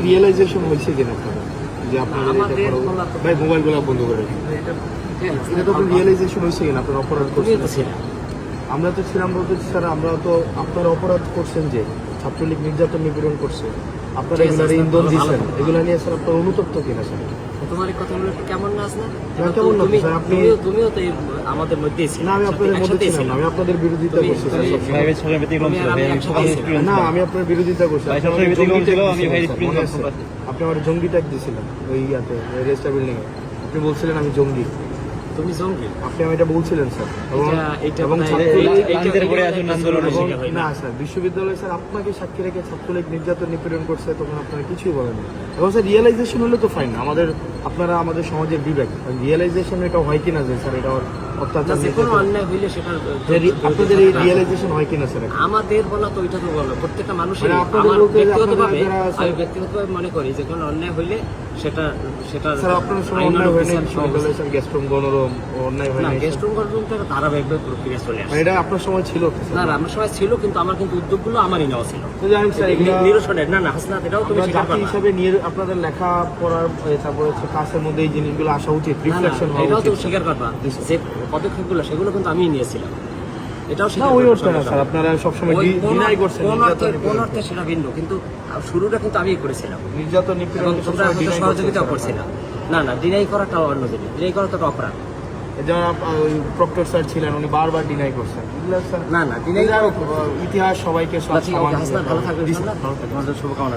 Realisation হয়েছে কিনা আপনারা যে আপনাদের ভাই মোবাইলগুলো বন্ধ করে রাখেন। এটা তো আপনার রিয়েলাইজেশন হয়েছে কিনা আপনার অপরাধ করছেন? আমরা তো ছিলাম বলতে স্যার, আমরা তো আপনারা অপরাধ করছেন যে ছাত্রলীগ নির্যাতন নিপীড়ন করছে, আপনারা এগুলার ইন্ধন দিচ্ছেন, এগুলা নিয়ে স্যার আপনার অনুতপ্ত কিনা স্যার? তোমার এই কথাগুলো একটু কেমন না আসলে? না কেমন না স্যার, আপনি তুমিও তো আমাদের মধ্যেই ছিলে। না আমি আপনাদের মধ্যে ছিলাম না, আমি আপনাদের বিরোধিতা করছি স্যার। না আমি আপনার বিরোধিতা করছি। আপনি আমার জঙ্গি ট্যাগ দিয়েছিলেন ওই ইয়াতে রেস্টা বিল্ডিং এ, আপনি বলছিলেন আমি জঙ্গি। তুমি জঙ্গি? আপনি আমি এটা বলছিলেন স্যার। এবং না স্যার, বিশ্ববিদ্যালয় স্যার আপনাকে সাক্ষী রেখে ছাত্রলীগ নির্যাতন নিপীড়ন করছে, তখন আপনারা কিছুই বলেন না। এবং স্যার রিয়েলাইজেশন হলে তো ফাইন, আপনারা আমাদের সমাজের বিবেক, রিয়েলাইজেশন এটা হয় কিনা যে স্যার এটা অত্যাচার, কোনো অন্যায় হইলে সেটা আপনাদের এই রিয়েলাইজেশন হয় কিনা স্যার? আমাদের বলা তো ওইটা তো বলো, প্রত্যেকটা মানুষের ব্যক্তিগতভাবে মনে করি যে কোনো অন্যায় হইলে সেটা স্যার আপনার সময় অন্যায় হয় না বিশ্ববিদ্যালয় স্যার, গেস্টরুম গণরুম অন্যায় হয় না? গেস্টরুম গণরুমটা ধারাবাহিকভাবে প্রক্রিয়া চলে আসে। এটা আপনার সময় ছিল? না আমার সময় ছিল, কিন্তু আমার কিন্তু উদ্যোগগুলো আমারই নেওয়া ছিল। তো জানেন স্যার নিরসনের না হাসনাত, এটাও তুমি জাতি হিসাবে আপনাদের লেখা পড়ার তারপরে হচ্ছে ক্লাসের মধ্যে এই জিনিসগুলো আসা উচিত, রিফ্লেকশন হওয়া উচিত। এটাও তুমি স্বীকার করবা যে পদক্ষেপগুলো সেগুলো কিন্তু আমিই নিয়েছিলাম। এটাও না ওই অর্থে না স্যার, আপনারা সবসময় ডিনাই করছেন। কোন অর্থে সেটা ভিন্ন, কিন্তু শুরুটা কিন্তু আমিই করেছিলাম। নির্যাতন নিপীড়ন সহযোগিতা করছিলাম। না ডিনাই করাটা অন্য জিনিস, ডিনাই করা তো অপরাধ। যারা প্রক্টর স্যার ছিলেন উনি বারবার ডিনাই করছেন। না ডিনাই ইতিহাস সবাইকে ভালো থাকবে, শুভকামনা।